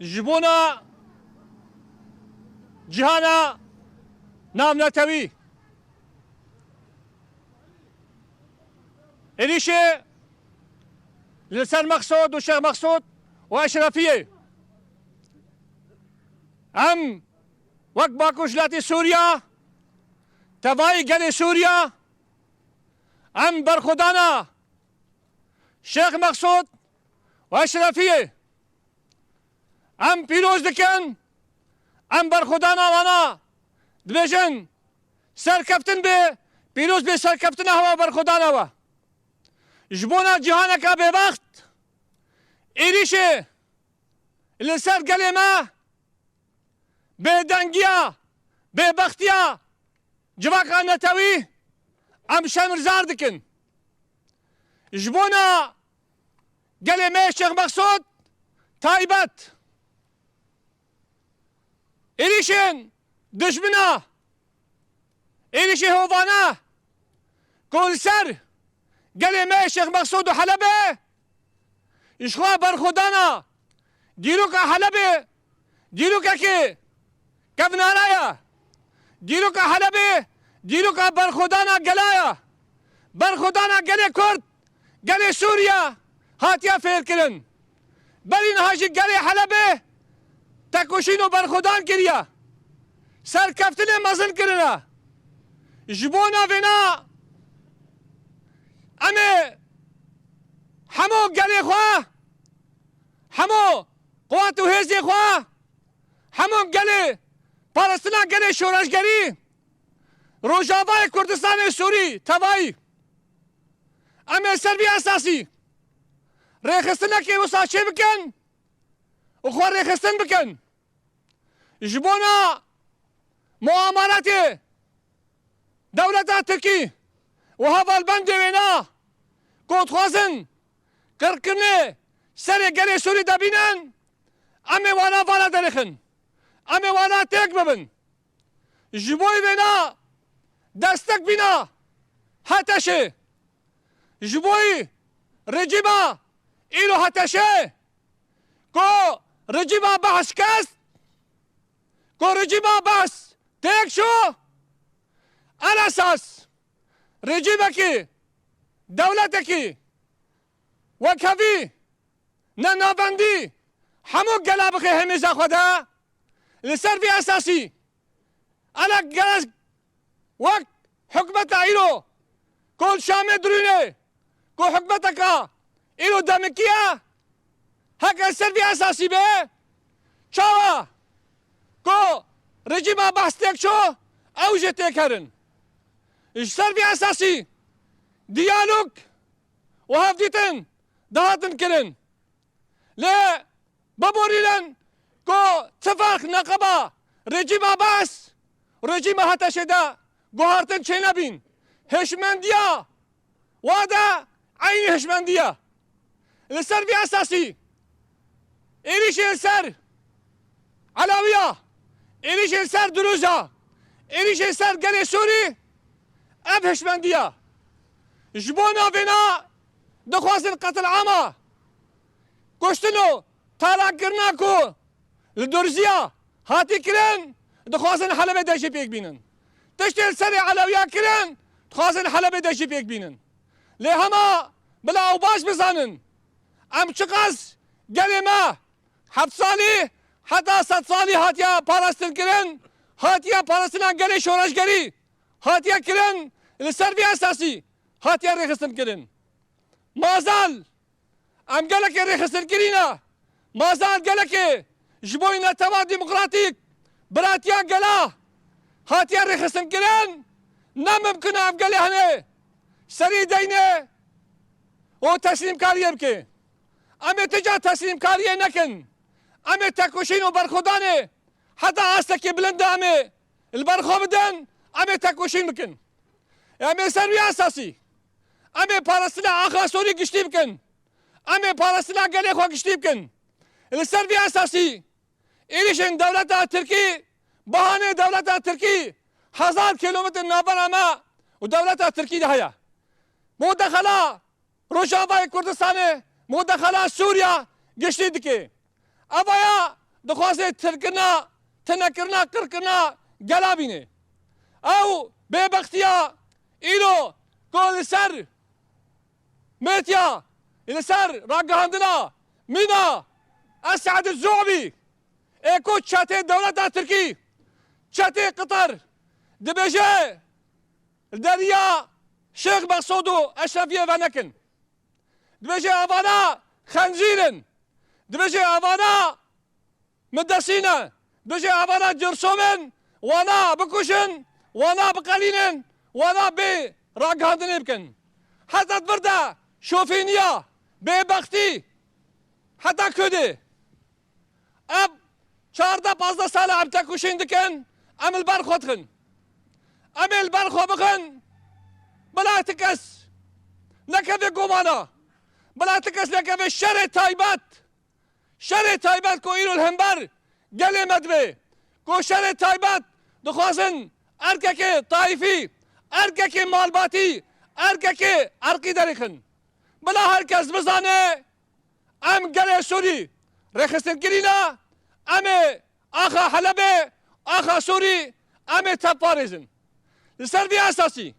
جبونا جهانا نام نتوي إليشي لسان مقصود وشيخ مقصود وأشرفية أم وقت باكو جلاتي سوريا تفاي قلي سوريا أم برخدانا شيخ مقصود وأشرفية أم بيروز دكن أم برخدانا وانا دبجن سركفتن بي بيروز بي سركفتن هوا برخدانا وا جبونا جهانك ببخت إيريشي اللي سر قلي ما بدنگيا ببختيا جواكا نتوي أم شمر زاردكن جبونا قلي ما شيخ مقصود تايبت إليشن دشمنا إليشي هوفانا كل سر قلي ما شيخ مقصود وحلبة إشخوا برخدانا ديروكا حلبة ديروكا كي كفنارايا ديروكا حلبة ديروكا برخدانا قلايا برخدانا قلي كرد قلي سوريا هاتيا فيركرن بلين هاجي قلي حلبة تكوشينو برخدان كريا سر كفتنه مزن كرنا جبونا فينا امي حمو قلي خوا حمو قواتو هزي خوا حمو قلي فلسطين قلي شورشگری روجاوای کردستان سوری تبایی امي سربي اساسي ريخستنا كي وساشي بكن وخوار ريخستن بكن جبونا مؤامرات دولة تركي وهذا البند وينا كوت خوازن كركني سري قري سوري دابينن امي وانا فانا درخن امي وانا تيك ببن جبوي وينا دستك بنا هاتشي جبوي رجيبا إلو هاتشي كو رجيبا بحث كاست كو رجيبا بحث تيك شو على أساس رجيبك دولتك وكفي ننافندي حمو قلابك هميزا خدا لسر في أساسي على قلس وقت حكمة إلو كل شامي دروني كو حكمتك إلو دمكية هكا سر في أساسي به شاوا كو رجيبا بحث تيك شو أوجه تيكرن سر في أساسي ديالوج وهفديتن دهاتن كرن لا بابوريلن كو تفاق نقبا رجيم باس رجيم هتشدا گوهارتن چه نبین هشمندیا وادا عین هشمندیا لسر في أساسي إليش السر علوية إليش السر دروزة إليش السر قلي سوري أب هشمندية جبونا فينا دخوازن قتل عامة كشتنو طالع قرناكو لدرزية هاتي كرن دخوازن حلبة داشي بيك بينن تشتل سري علوية كرن دخوازن حلبة داشي بيك بينن لهما بلا أوباش بزانن أم شقاس قلي ما حفت صالي حتى 100 صالي هاتيا باراستن كرن هاتيا باراستن قلي شورشگری هاتيا كرن لسر في أساسي هاتيا ريخستن كرن مازال ام قالك ريخستن كرينا مازال قالك جبوينا توا ديمقراطيك براتيا قلا هاتيا ريخستن كرن نممكن ام قالي هني سري دينه و تسليم كاريه بكي امي تجا تسليم كاريه نكن امي تكوشين وبرخداني حتى عاستك بلند امي البرخو بدن امي تكوشين بكن امي سروي اساسي امي باراستنا اخا سوري قشتي بكن امي باراستنا قالي خو قشتي بكن السروي اساسي إليشن دولة تركي بهانه دولة تركي 1000 كيلومتر نابن اما ودولة تركي ده هيا مدخلا روجاوای کردستان مدخلا سوریا گشتی دکی. اویا دخوازه ترکنا تنکرنا قرکرنا گلا بینه او ببختیا ایلو گل سر متیا السر راگهاندنا مینا اسعد الزعبي ايكو تشاتي الدولة تركي تشاتي قطر دبجة الدريا شيخ مقصودو اشرفية فانكن دبجة افانا خنزيرن دبجة افانا مدرسينا دبجة افانا جرسومن وانا بكوشن وانا بقليلن وانا بي راگهاندن بكن حتى تبردا شوفينيا ببختي حتى كده اب 14 سال عم تاكوشين دكن ام البر خودخن ام البر خو بخن بلا تكس نكفي قمانا بلا تكس نكفي شر تايبات كو ايرو الهمبر قلي مدبي كو شر تايبات دخوازن اركك طائفي اركك مالباتي اركك ارقي دريخن بلا هركز بزانه ام قلي سوري رخصن كرينا ام اخا حلبه اخا سوري ام تباريزن لسربي اساسي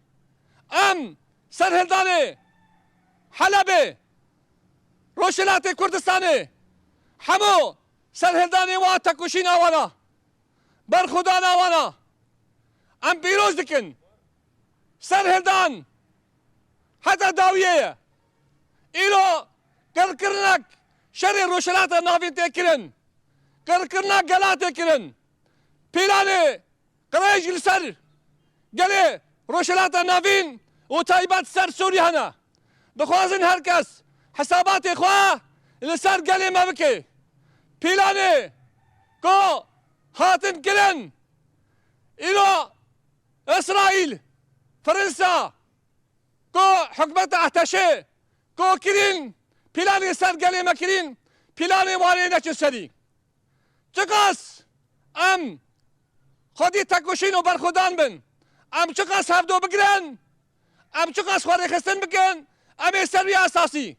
ام سرهلدانه حلبه روشلات كردستانه همو سرهلدانه و تکوشین آوانا برخودان آوانا ام پیروز دکن سرهلدان حتی داویه ایلو کرنک شر روشلات نافین تکرن کرنا گلا تکرن پیلانه قريش لسر قالي روشلات نافين وتايبات سر سوري هنا دخوازن هركس حسابات اخواه لسر قالي ما بكي پیلانه كو هاتن كرن إلو إسرائيل فرنسا كو حكمت احتشه كو كرين پیلانه سر قالي ما كرين پیلانه وارينا چسري چقاس ام خودی تکوشین و برخودان بن ام چقاس هفدو بگرن ام چقاس خواری خستن بکن ام سروی اساسی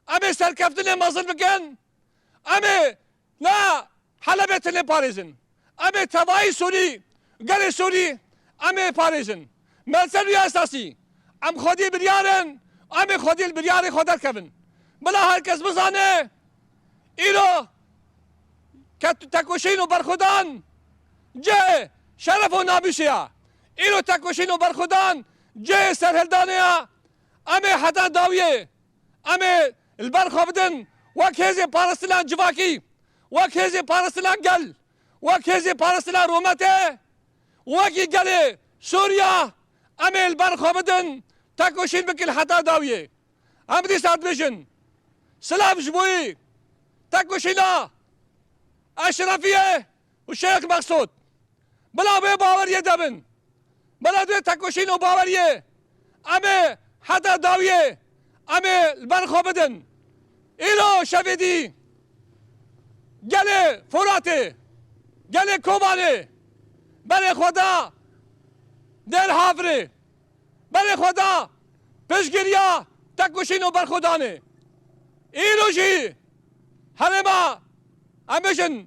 ام سرکفتن مازن بکن ام لا حلبتن پاریزن ام توای سوری گل سوری ام پاریزن من سروی اساسی ام خودی بریارن ام خودی البریار خودر کبن بلا هرکس بزانه ایلو تکوشین و برخودان جه شرف و نابیشیا ایلو تکوشین و برخودان جه سرهلدانیا امی حدا داویه امی البرخو بدن وک هزی پارستلان جواکی وک هزی پارستلان گل وک هزی پارستلان رومته وکی گل سوریا امی البرخو بدن تکوشین بکل حدا داویه ام دی سات بشن سلاف جبوی تکوشینا اشرفیه و شیخ مقصود بلا به باوریه دبن بلا دوی تکوشین و باوریه امه حدا داویه امه البرخو بدن ایلو شویدی گله فراته گله کوبانه بله خدا در حافره بله خدا پشگیریا تکوشین و برخودانه ایلو جی هنما امشن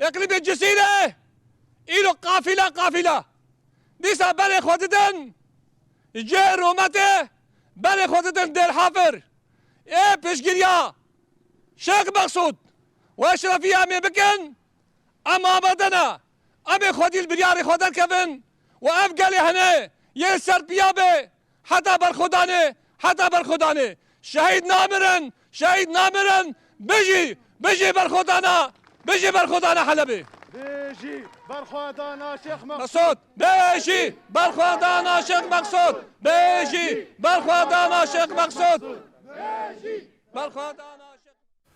اقلب الجزيرة إلو قافلة ديسا بلي خوددن جي رومته بلي خوددن دير حافر ايه بشگيريا شيخ مقصود واشرفية امي بكن اما بدنا امي خودي البرياري خودر كفن وافقالي هنا يسر بيابي حتى برخوداني شهيد نامرن بيجي برخودانا حلبي بيجي برخودانا شيخ مقصود بيجي برخودانا شيخ مقصود بيجي برخودانا شيخ مقصود بيجي برخودانا